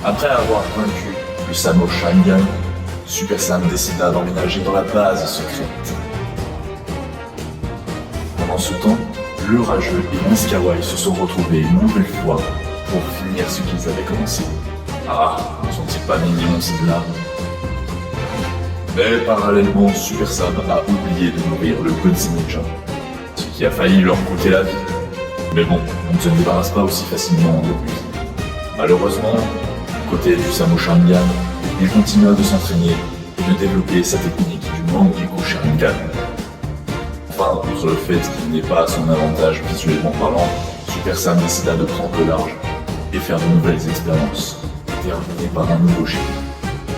Après avoir vaincu le Samo Sharingan, Super Sam décida d'emménager dans la base secrète. Pendant ce temps, le rageux et Miss Kawaii se sont retrouvés une nouvelle fois pour finir ce qu'ils avaient commencé. Ah, ne sont-ils pas mignons ces larmes? Mais parallèlement, Super Sam a oublié de nourrir le petit ninja, ce qui a failli leur coûter la vie. Mais bon, on ne se débarrasse pas aussi facilement de lui. Malheureusement, du côté du Samo Sharingan, il continua de s'entraîner et de développer sa technique du Mangekyou Sharingan. Enfin, outre le fait qu'il n'est pas à son avantage visuellement parlant, Super Sam décida de prendre le large et faire de nouvelles expériences, terminées par un nouveau génie.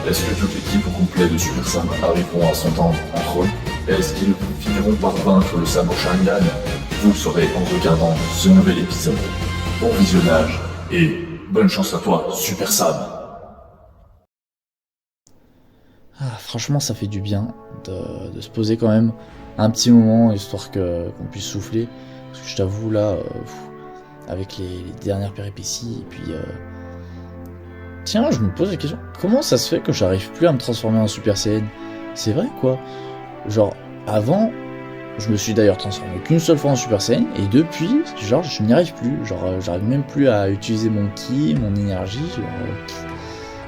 Est-ce que toute l'équipe au complet de Super Sam arriveront à s'entendre entre eux? Est-ce qu'ils finiront par vaincre le Samo Sharingan? Vous le saurez en regardant ce nouvel épisode. Bon visionnage et bonne chance à toi, Super Sam. Ah, franchement, ça fait du bien de se poser quand même un petit moment, histoire qu'on puisse souffler. Parce que je t'avoue, là, avec les dernières péripéties, et puis... Tiens, je me pose la question, comment ça se fait que j'arrive plus à me transformer en Super Saiyan? C'est vrai, quoi. Genre, avant, je me suis d'ailleurs transformé qu'une seule fois en Super Saiyan, et depuis, genre, je n'y arrive plus. Genre, j'arrive même plus à utiliser mon ki, mon énergie, genre...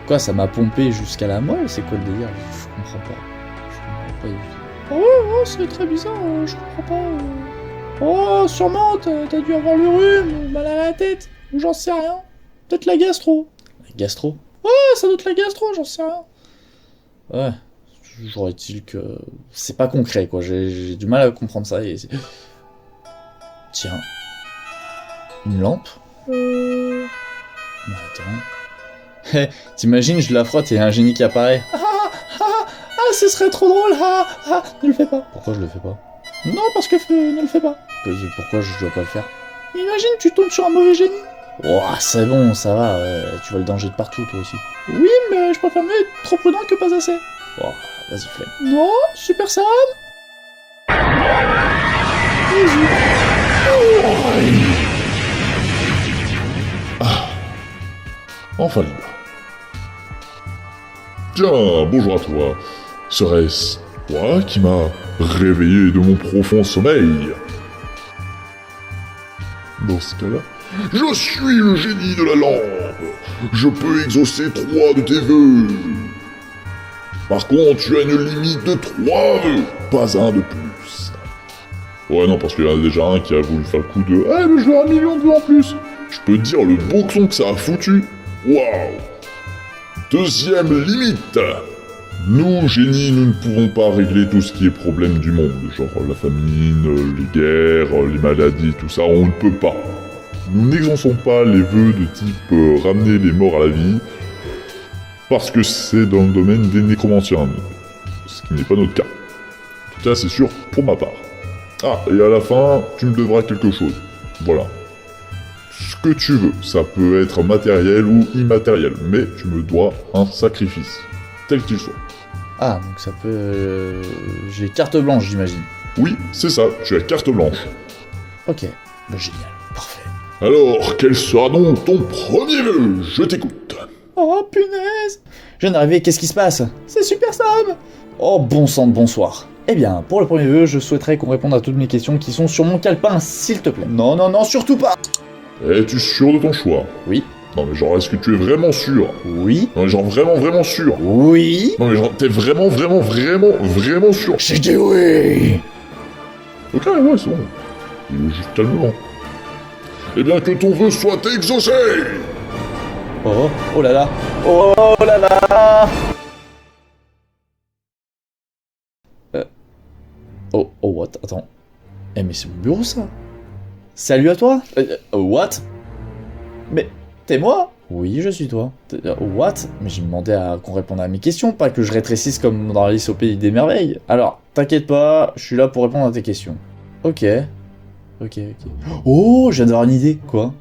Quoi, ça m'a pompé jusqu'à la moelle? C'est quoi le délire? Je comprends pas. Oh, c'est très bizarre, je comprends pas. Oh, sûrement, t'as dû avoir le rhume, mal à la tête, ou j'en sais rien. Peut-être la gastro. La gastro? Ouais, ça doit être la gastro, j'en sais rien. Ouais, toujours est-il que... C'est pas concret, quoi, j'ai du mal à comprendre ça, et... Tiens. Une lampe? Mais attends... T'imagines, je la frotte et un génie qui apparaît. Ce serait trop drôle, ne le fais pas. Pourquoi je le fais pas? Non, parce que ne le fais pas. Pourquoi je dois pas le faire? Imagine, tu tombes sur un mauvais génie. Oh, c'est bon, ça va, tu vois le danger de partout, toi aussi. Oui, mais je préfère mieux être trop prudent que pas assez. Oh, vas-y, flemme. Non, Super Sam. Enfin libre. Tiens, bonjour à toi. Serait-ce toi qui m'as réveillé de mon profond sommeil? Dans ce cas-là, je suis le génie de la lampe. Je peux exaucer 3 de tes vœux. Par contre, tu as une limite de 3 vœux, pas un de plus. Ouais, non, parce qu'il y en a déjà un qui a voulu faire le coup de « Eh, mais je veux 1 million de vœux en plus !» Je peux te dire le boxon que ça a foutu. Waouh! Deuxième limite. Nous, génies, nous ne pouvons pas régler tout ce qui est problème du monde, genre la famine, les guerres, les maladies, tout ça, on ne peut pas. Nous n'exauçons pas les vœux de type ramener les morts à la vie, parce que c'est dans le domaine des nécromanciens, ce qui n'est pas notre cas. En tout cas, c'est sûr pour ma part. Ah, et à la fin, tu me devras quelque chose. Voilà. Ce que tu veux, ça peut être matériel ou immatériel, mais tu me dois un sacrifice, tel qu'il soit. Ah, donc ça peut... J'ai carte blanche, j'imagine. Oui, c'est ça, tu as carte blanche. Ok, bah, génial, parfait. Alors, quel sera donc ton premier vœu? Je t'écoute. Oh, punaise! Je viens d'arriver, qu'est-ce qui se passe? C'est Super Sam! Oh, bon sang de bonsoir. Eh bien, pour le premier vœu, je souhaiterais qu'on réponde à toutes mes questions qui sont sur mon calepin, s'il te plaît. Non, non, non, surtout pas! Es-tu sûr de ton choix? Oui. Non mais genre, est-ce que tu es vraiment sûr? Oui. Non mais genre, vraiment sûr? Oui. Non mais genre, t'es vraiment sûr? J'ai dit oui! Ok, ouais, c'est bon. Il est juste calmement. Eh bien, que ton vœu soit exaucé! Oh, oh là là! Oh là là! Oh, what? Attends. Eh, mais c'est mon bureau, ça? Salut à toi? What? Mais, t'es moi? Oui, je suis toi. What? Mais j'ai demandé qu'on réponde à mes questions, pas que je rétrécisse comme dans Alice au Pays des Merveilles. Alors, t'inquiète pas, je suis là pour répondre à tes questions. Ok. Oh, je viens d'avoir une idée. Quoi?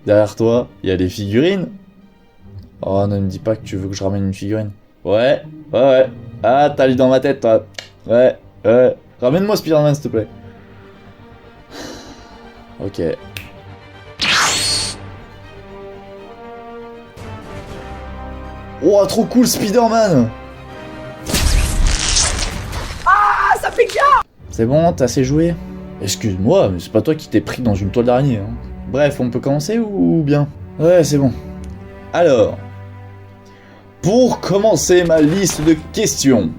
Derrière toi, il y a des figurines. Oh, ne me dis pas que tu veux que je ramène une figurine. Ouais. Ah, t'as lu dans ma tête, toi. Ouais. Ramène-moi Spider-Man, s'il te plaît. Ok. Oh, trop cool, Spider-Man! Ah, ça fait bien. C'est bon, t'as assez joué? Excuse-moi, mais c'est pas toi qui t'es pris dans une toile d'araignée. Hein. Bref, on peut commencer ou bien? Ouais, c'est bon. Alors, pour commencer ma liste de questions.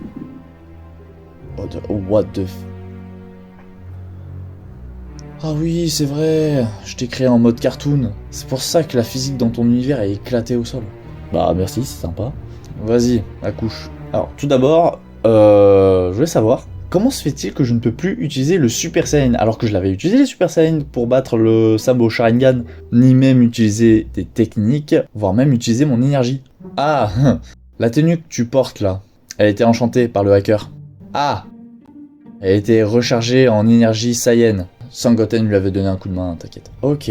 What the... Ah oui, c'est vrai, je t'ai créé en mode cartoon. C'est pour ça que la physique dans ton univers est éclatée au sol. Bah merci, c'est sympa. Vas-y, accouche. Alors, tout d'abord, je voulais savoir, comment se fait-il que je ne peux plus utiliser le Super Saiyan alors que je l'avais utilisé le Super Saiyan pour battre le Sabo Sharingan, ni même utiliser des techniques, voire même utiliser mon énergie. Ah, la tenue que tu portes là, elle était enchantée par le hacker. Ah, elle était rechargée en énergie Saiyan. Sangoten lui avait donné un coup de main, t'inquiète. Ok.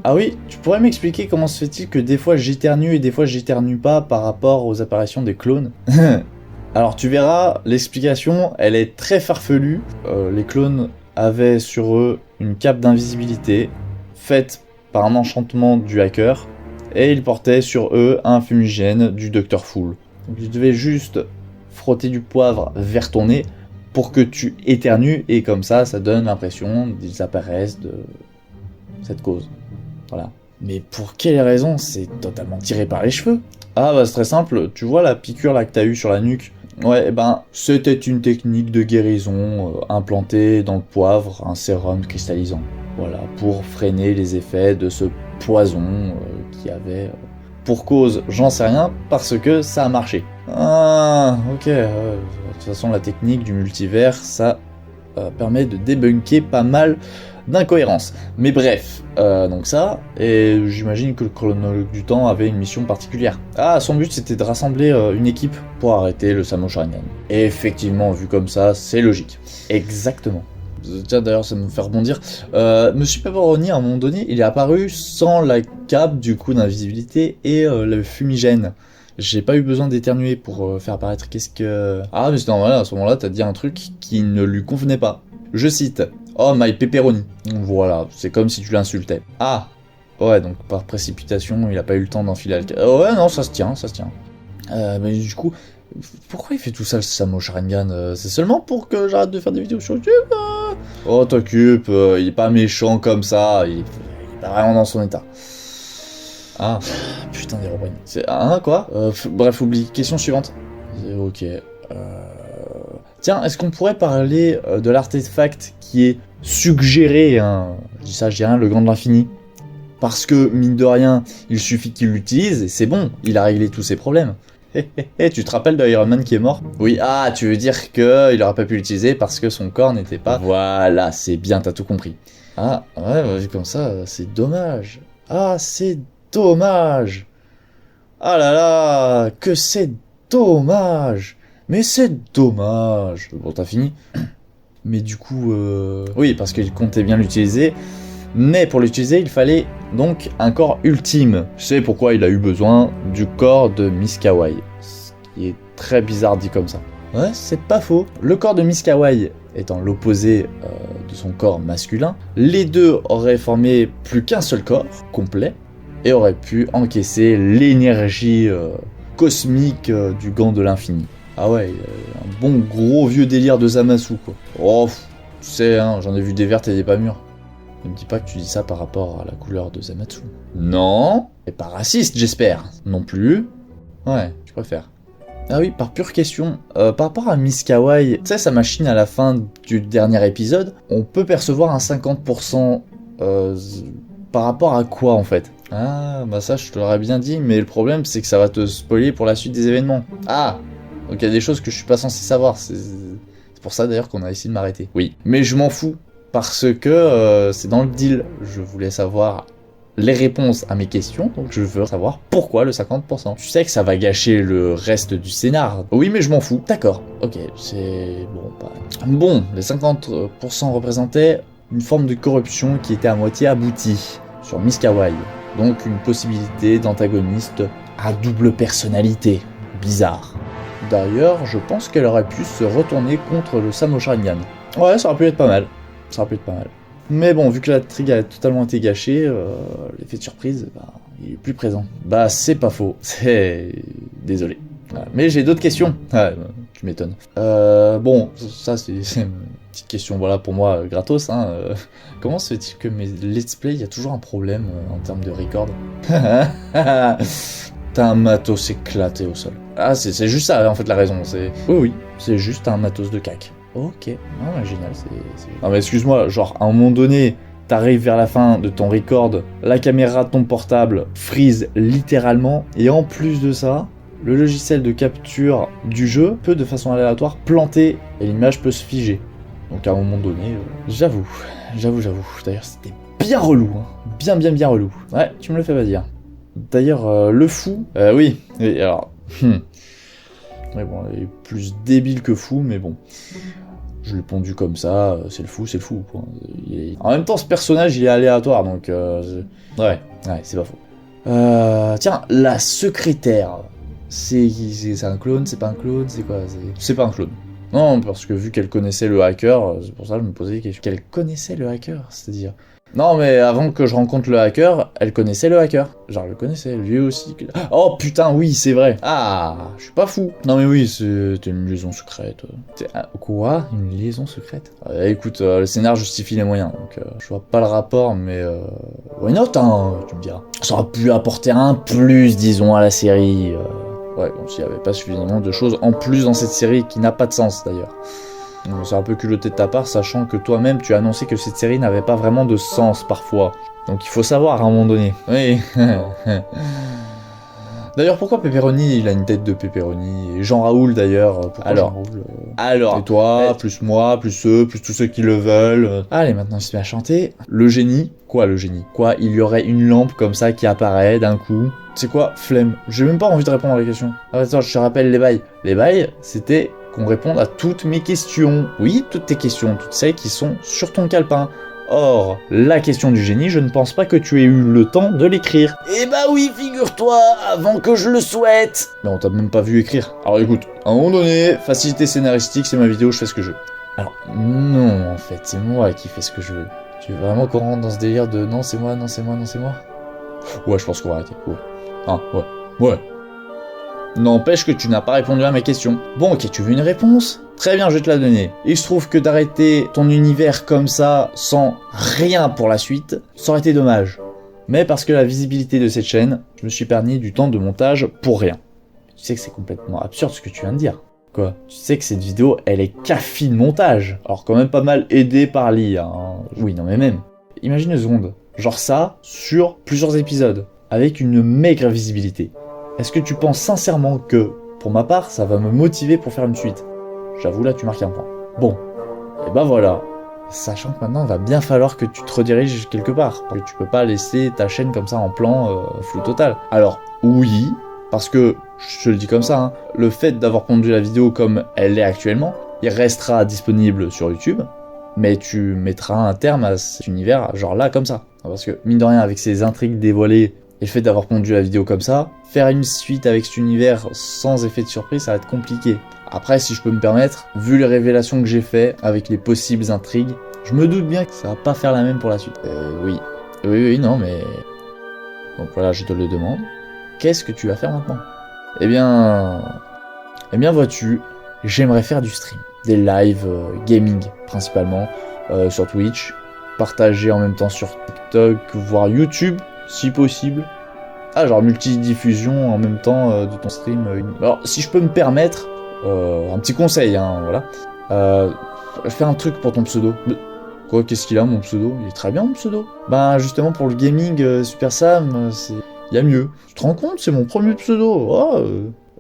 Ah oui, tu pourrais m'expliquer comment se fait-il que des fois j'éternue et des fois j'éternue pas par rapport aux apparitions des clones? Alors tu verras, l'explication, elle est très farfelue. Les clones avaient sur eux une cape d'invisibilité faite par un enchantement du hacker et ils portaient sur eux un fumigène du Dr. Fool. Donc tu devais juste frotter du poivre vers ton nez pour que tu éternues et comme ça, ça donne l'impression qu'ils apparaissent de cette cause. Voilà. Mais pour quelle raison? C'est totalement tiré par les cheveux. Ah bah c'est très simple, tu vois la piqûre là que t'as eu sur la nuque? Ouais, c'était une technique de guérison implantée dans le poivre, un sérum cristallisant. Voilà, pour freiner les effets de ce poison qui avait... pour cause, j'en sais rien, parce que ça a marché. Ah, ok. De toute façon, la technique du multivers, ça permet de débunker pas mal d'incohérences. Mais bref, donc ça, et j'imagine que le chronologue du temps avait une mission particulière. Ah, son but c'était de rassembler une équipe pour arrêter le Samo Sharingan. Et effectivement, vu comme ça, c'est logique. Exactement. Tiens, d'ailleurs, ça me fait rebondir. Monsieur Pepperoni, à un moment donné, il est apparu sans la cape du coup d'invisibilité et le fumigène. J'ai pas eu besoin d'éternuer pour faire apparaître qu'est-ce que... Ah, mais c'est normal, à ce moment-là, t'as dit un truc qui ne lui convenait pas. Je cite, « Oh, my pepperoni ». Voilà, c'est comme si tu l'insultais. Ah, ouais, donc par précipitation, il a pas eu le temps d'enfiler le... ouais, non, ça se tient. Mais du coup, pourquoi il fait tout ça, le Samo Sharingan? C'est seulement pour que j'arrête de faire des vidéos sur YouTube? Oh, t'occupe, il est pas méchant comme ça, il est pas vraiment dans son état. Ah, putain d'héroïne. C'est... Hein, quoi? Bref, oublie. Question suivante. Ok. Tiens, est-ce qu'on pourrait parler de l'artefact qui est suggéré, hein, je dis ça, je dis rien, le gant de l'infini? Parce que, mine de rien, il suffit qu'il l'utilise et c'est bon, il a réglé tous ses problèmes. Tu te rappelles de Iron Man qui est mort? Oui, ah, tu veux dire qu'il aurait pas pu l'utiliser parce que son corps n'était pas... Voilà, c'est bien, t'as tout compris. Ah, ouais, vu comme ça, c'est dommage. Ah, c'est dommage. Ah là là, que c'est dommage. Mais c'est dommage. Bon, t'as fini? Mais du coup, oui, parce qu'il comptait bien l'utiliser. Mais pour l'utiliser, il fallait donc un corps ultime. Je sais pourquoi il a eu besoin du corps de Miss Kawaii. Ce qui est très bizarre dit comme ça. Ouais, c'est pas faux. Le corps de Miss Kawaii étant l'opposé de son corps masculin, les deux auraient formé plus qu'un seul corps complet et auraient pu encaisser l'énergie cosmique du gant de l'infini. Ah ouais, un bon gros vieux délire de Zamasu quoi. Oh, tu sais, hein, j'en ai vu des vertes et des pas mûres. Ne me dis pas que tu dis ça par rapport à la couleur de Zamatsu. Non, et pas raciste, j'espère. Non plus. Ouais, je préfère. Ah oui, par pure question, par rapport à Miss Kawaii, tu sais, sa machine à la fin du dernier épisode, on peut percevoir un 50% par rapport à quoi en fait? Ah, bah ça je te l'aurais bien dit, mais le problème c'est que ça va te spoiler pour la suite des événements. Ah, donc il y a des choses que je suis pas censé savoir, c'est pour ça d'ailleurs qu'on a essayé de m'arrêter. Oui, mais je m'en fous. Parce que c'est dans le deal, je voulais savoir les réponses à mes questions, donc je veux savoir pourquoi le 50%. Tu sais que ça va gâcher le reste du scénar. Oui, mais je m'en fous. D'accord, ok, c'est... bon, pas... Bon, les 50% représentaient une forme de corruption qui était à moitié aboutie sur Miss Kawaii. Donc une possibilité d'antagoniste à double personnalité. Bizarre. D'ailleurs, je pense qu'elle aurait pu se retourner contre le Samo Sharingan. Ouais, ça aurait pu être pas mal. Ça aurait pu être pas mal. Mais bon, vu que la trigue a totalement été gâchée, l'effet de surprise, bah, il est plus présent. Bah c'est pas faux, c'est... Désolé. Voilà. Mais j'ai d'autres questions. Ah, tu m'étonnes. Bon, ça c'est une petite question, voilà, pour moi, gratos. Hein. Comment se fait-il que mes let's play, il y a toujours un problème en termes de record? T'as un matos éclaté au sol. Ah, c'est juste ça, en fait, la raison. Oui, c'est juste un matos de cac. Ok, ah, ouais, génial, Non mais excuse-moi, genre, à un moment donné, t'arrives vers la fin de ton record, la caméra de ton portable freeze littéralement, et en plus de ça, le logiciel de capture du jeu peut, de façon aléatoire, planter, et l'image peut se figer. Donc à un moment donné, j'avoue. D'ailleurs, c'était bien relou, hein. Bien relou. Ouais, tu me le fais pas dire. D'ailleurs, le fou... oui, et alors... Ouais, bon, il est plus débile que fou, mais bon. Je l'ai pondu comme ça, c'est le fou, quoi. En même temps, ce personnage, il est aléatoire, donc... Ouais, c'est pas faux. Tiens, la secrétaire. C'est un clone, c'est pas un clone, c'est quoi? C'est pas un clone. Non, parce que vu qu'elle connaissait le hacker, c'est pour ça que je me posais des questions. Qu'elle connaissait le hacker, c'est-à-dire... Non, mais avant que je rencontre le hacker, elle connaissait le hacker. Genre, elle le connaissait, lui aussi. Oh putain, oui, c'est vrai. Ah, je suis pas fou. Non, mais oui, c'était une liaison secrète. Quoi? Une liaison secrète? Écoute, le scénar justifie les moyens, donc je vois pas le rapport, mais why not, hein, tu me diras. Ça aurait pu apporter un plus, disons, à la série. Ouais, comme s'il y avait pas suffisamment de choses en plus dans cette série qui n'a pas de sens, d'ailleurs. C'est un peu culotté de ta part, sachant que toi-même tu as annoncé que cette série n'avait pas vraiment de sens parfois. Donc il faut savoir à un moment donné. Oui. D'ailleurs, pourquoi Pepperoni, il a une tête de Pepperoni? Et Jean Raoul d'ailleurs. Alors. Et toi, plus moi, plus eux, plus tous ceux qui le veulent. Allez, maintenant il se met à chanter. Le génie. Quoi le génie? Quoi, il y aurait une lampe comme ça qui apparaît d'un coup? C'est quoi? Flemme. J'ai même pas envie de répondre à la question. Ah, attends, je te rappelle les bails. Les bails, c'était... qu'on réponde à toutes mes questions. Oui, toutes tes questions, toutes celles qui sont sur ton calepin. Or, la question du génie, je ne pense pas que tu aies eu le temps de l'écrire. Eh bah oui, figure-toi, avant que je le souhaite. Mais on t'a même pas vu écrire. Alors écoute, à un moment donné, facilité scénaristique, c'est ma vidéo, je fais ce que je veux. Alors, non, en fait, c'est moi qui fais ce que je veux. Tu veux vraiment qu'on rentre dans ce délire de non, c'est moi, non, c'est moi, non, c'est moi? Ouais, je pense qu'on va arrêter. Ouais. Ah, ouais. N'empêche que tu n'as pas répondu à ma question. Bon, ok, tu veux une réponse? Très bien, je vais te la donner. Il se trouve que d'arrêter ton univers comme ça, sans rien pour la suite, ça aurait été dommage. Mais parce que la visibilité de cette chaîne, je me suis permis du temps de montage pour rien. Tu sais que c'est complètement absurde ce que tu viens de dire. Quoi? Tu sais que cette vidéo, elle est café de montage. Alors quand même pas mal aidée par l'IA. Hein. Oui, non mais même. Imagine une seconde. Genre ça, sur plusieurs épisodes, avec une maigre visibilité. Est-ce que tu penses sincèrement que, pour ma part, ça va me motiver pour faire une suite? J'avoue, là, tu marques un point. Bon, et ben voilà. Sachant que maintenant, il va bien falloir que tu te rediriges quelque part. Parce que tu peux pas laisser ta chaîne comme ça en plan flou total. Alors, oui, parce que, je te le dis comme ça, hein, le fait d'avoir pondu la vidéo comme elle est actuellement, il restera disponible sur YouTube, mais tu mettras un terme à cet univers, genre là, comme ça. Parce que, mine de rien, avec ces intrigues dévoilées, et le fait d'avoir pondu la vidéo comme ça, faire une suite avec cet univers sans effet de surprise, ça va être compliqué. Après, si je peux me permettre, vu les révélations que j'ai fait avec les possibles intrigues, je me doute bien que ça va pas faire la même pour la suite. Oui, non, mais... Donc voilà, je te le demande. Qu'est-ce que tu vas faire maintenant? Eh bien, vois-tu, j'aimerais faire du stream. Des lives gaming, principalement, sur Twitch. Partager en même temps sur TikTok, voire YouTube, si possible. Ah, genre multidiffusion en même temps de ton stream. Alors, si je peux me permettre, un petit conseil, hein, voilà. Fais un truc pour ton pseudo. Quoi, qu'est-ce qu'il a, mon pseudo? Il est très bien, mon pseudo. Ben, justement, pour le gaming, Super Sam, y a mieux. Tu te rends compte, c'est mon premier pseudo. Oh,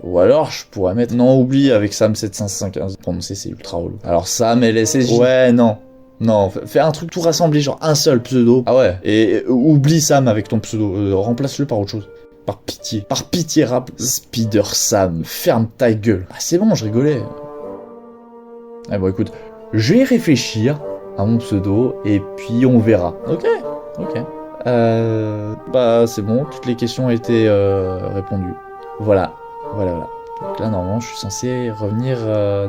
Ou alors, je pourrais mettre... Non, oublie, avec Sam7515. Prononcer, c'est ultra relou. Alors, Sam, LSSJ. Ouais, non. Non, fais un truc tout rassemblé, genre un seul pseudo. Ah ouais. Et oublie Sam avec ton pseudo. Remplace-le par autre chose. Par pitié, rap. Spider Sam, ferme ta gueule. Ah, c'est bon, je rigolais. Ah bon, écoute, je vais réfléchir à mon pseudo et puis on verra. Ok. Bah, c'est bon, toutes les questions ont été répondues. Voilà. Donc là, normalement, je suis censé revenir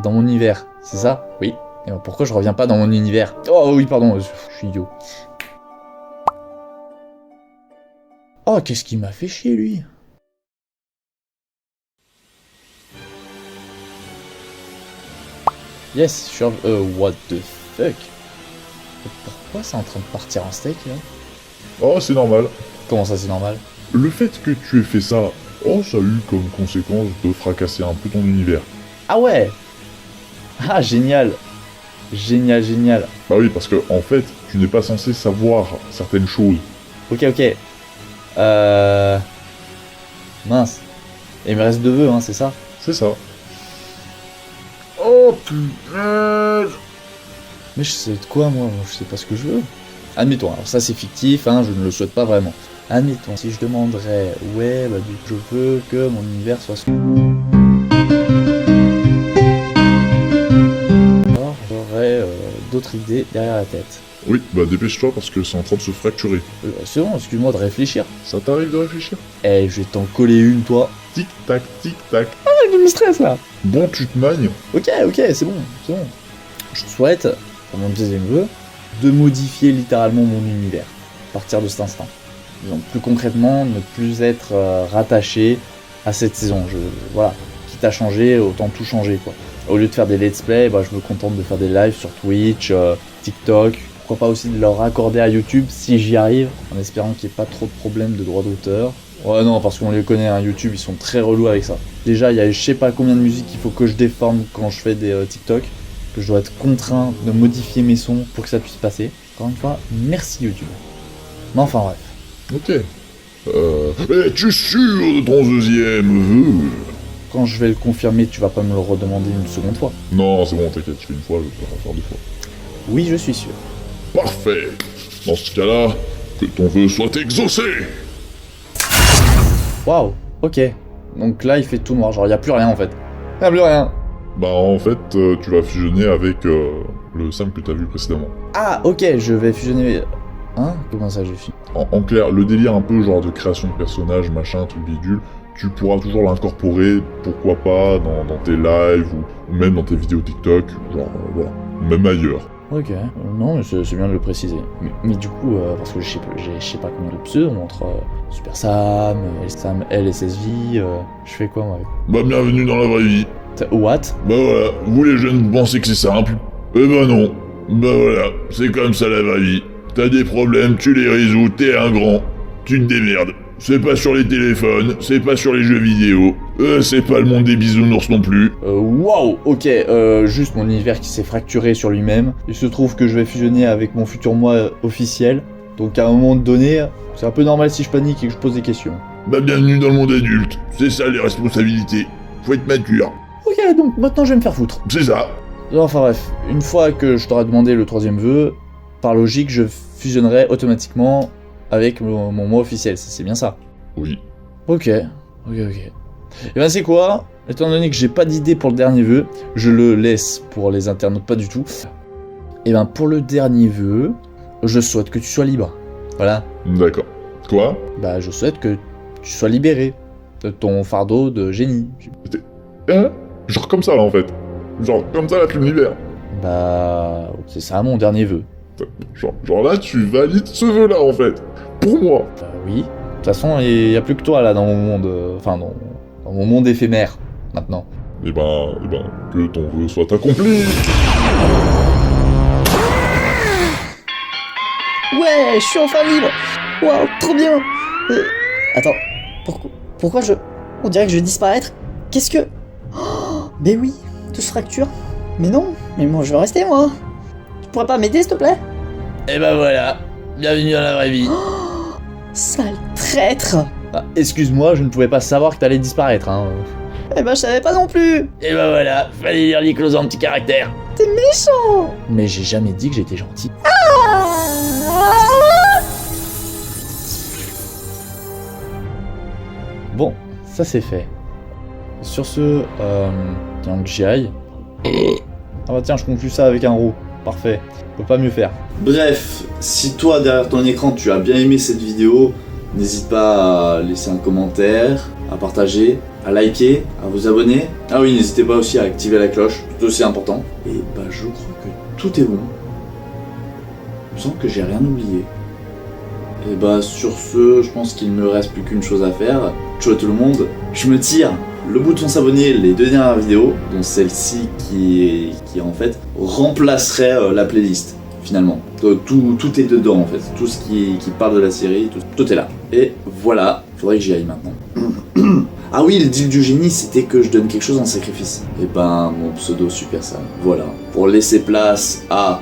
dans mon univers. C'est ça? Oui. Et pourquoi je reviens pas dans mon univers? Oh oui, pardon, je suis idiot. Oh, qu'est-ce qu'il m'a fait chier, lui. Yes, sure. What the fuck? Pourquoi c'est en train de partir en steak, là? Oh, c'est normal. Comment ça, c'est normal? Le fait que tu aies fait ça, oh, ça a eu comme conséquence de fracasser un peu ton univers. Ah ouais! Ah, génial! Génial, génial. Bah oui, parce que en fait, tu n'es pas censé savoir certaines choses. Ok. Mince. Et il me reste 2 vœux, hein, c'est ça? C'est ça. Oh punaise! Mais je sais de quoi, moi? Je sais pas ce que je veux. Admettons, alors ça c'est fictif, hein, je ne le souhaite pas vraiment. Admettons, si je demanderais, ouais, bah du coup, je veux que mon univers soit... Alors, j'aurais d'autres idées derrière la tête. Oui, bah dépêche-toi parce que c'est en train de se fracturer. C'est bon, excuse-moi de réfléchir. Ça t'arrive de réfléchir? Eh, je vais t'en coller une, toi. Tic-tac, tic-tac. Ah, je me stresse, là. Bon, tu te magnes. Ok, c'est bon. Je souhaite, pour mon deuxième vœu, de modifier littéralement mon univers, à partir de cet instant. Donc, plus concrètement, ne plus être rattaché à cette saison. Voilà, quitte à changer, autant tout changer, quoi. Au lieu de faire des let's play, bah, je me contente de faire des lives sur Twitch, TikTok. Pourquoi pas aussi de leur raccorder à YouTube si j'y arrive, en espérant qu'il n'y ait pas trop de problèmes de droits d'auteur. Ouais non, parce qu'on les connaît, hein, YouTube, ils sont très relous avec ça. Déjà, il y a je sais pas combien de musique qu'il faut que je déforme quand je fais des TikTok, que je dois être contraint de modifier mes sons pour que ça puisse passer. Encore une fois, merci YouTube. Mais enfin bref. Ok. Es-tu sûr de ton deuxième vœu? Quand je vais le confirmer, tu vas pas me le redemander une seconde fois. Non, c'est bon, t'inquiète, tu fais une fois, je peux en faire 2 fois. Oui, je suis sûr. Parfait. Dans ce cas-là, que ton vœu soit exaucé. Waouh, ok. Donc là, il fait tout noir, genre il y a plus rien en fait. Il y a plus rien. Bah en fait, tu vas fusionner avec le Sam que t'as vu précédemment. Ah, ok, je vais fusionner... Hein? Comment ça, j'ai fini? En clair, le délire un peu genre de création de personnages, machin, truc bidule, tu pourras toujours l'incorporer, pourquoi pas, dans tes lives ou même dans tes vidéos TikTok, genre voilà, même ailleurs. Ok, non, mais c'est bien de le préciser. Mais du coup, parce que je sais pas combien de pseudos entre Super Sam, Sam LSSV, je fais quoi moi avec... Bah bienvenue dans la vraie vie. What? Bah voilà, vous les jeunes vous pensez que c'est simple. Eh ben non. Bah voilà, c'est comme ça la vraie vie. T'as des problèmes, tu les résous, t'es un grand. Tu te démerdes. C'est pas sur les téléphones, c'est pas sur les jeux vidéo. C'est pas le monde des bisounours non plus. Waouh, ok, juste mon univers qui s'est fracturé sur lui-même. Il se trouve que je vais fusionner avec mon futur moi officiel. Donc à un moment donné, c'est un peu normal si je panique et que je pose des questions. Bah bienvenue dans le monde adulte. C'est ça les responsabilités. Faut être mature. Ok, donc maintenant je vais me faire foutre. C'est ça. Enfin bref, une fois que je t'aurai demandé le troisième vœu, par logique, je fusionnerai automatiquement avec mon moi officiel, c'est bien ça? Oui. Ok. Et ben c'est quoi? Étant donné que j'ai pas d'idée pour le dernier vœu, je le laisse pour les internautes pas du tout. Et ben pour le dernier vœu, je souhaite que tu sois libre. Voilà. D'accord. Quoi? Bah je souhaite que tu sois libéré de ton fardeau de génie. Hein? Genre comme ça là en fait. Genre comme ça là tu me libères. Bah c'est ça mon dernier vœu. Genre là tu valides ce vœu là en fait. Pour moi. Bah oui. De toute façon il y a plus que toi là dans mon monde, enfin dans mon monde éphémère maintenant. Eh ben, que ton vœu soit accompli. Ouais, je suis enfin libre. Waouh, trop bien. Attends, pourquoi on dirait que je vais disparaître? Qu'est-ce que... Oh, mais oui, tout se fracture. Mais non, mais moi je veux rester moi. Tu pourrais pas m'aider s'il te plaît? Et ben voilà, bienvenue dans la vraie vie. Sale traître. Ah, excuse-moi, je ne pouvais pas savoir que t'allais disparaître, hein. Eh ben je savais pas non plus. Et ben voilà, fallait lire l'éclosion en petit caractère. T'es méchant. Mais j'ai jamais dit que j'étais gentil. Bon, ça c'est fait. Sur ce, tiens que j'y aille. Ah bah tiens, je conclue ça avec un roux. Parfait, on peut pas mieux faire. Bref, si toi derrière ton écran tu as bien aimé cette vidéo, n'hésite pas à laisser un commentaire, à partager, à liker, à vous abonner. Ah oui, n'hésitez pas aussi à activer la cloche, tout aussi important. Et bah je crois que tout est bon. Il me semble que j'ai rien oublié. Et bah sur ce, je pense qu'il me reste plus qu'une chose à faire. Ciao à tout le monde. Je me tire le bouton s'abonner les 2 dernières vidéos, dont celle-ci qui en fait remplacerait la playlist finalement. Tout est dedans en fait. Tout ce qui parle de la série, tout est là. Et voilà, faudrait que j'y aille maintenant. Ah oui, le deal du génie, c'était que je donne quelque chose en sacrifice. Et ben, mon pseudo Super Sam. Voilà. Pour laisser place à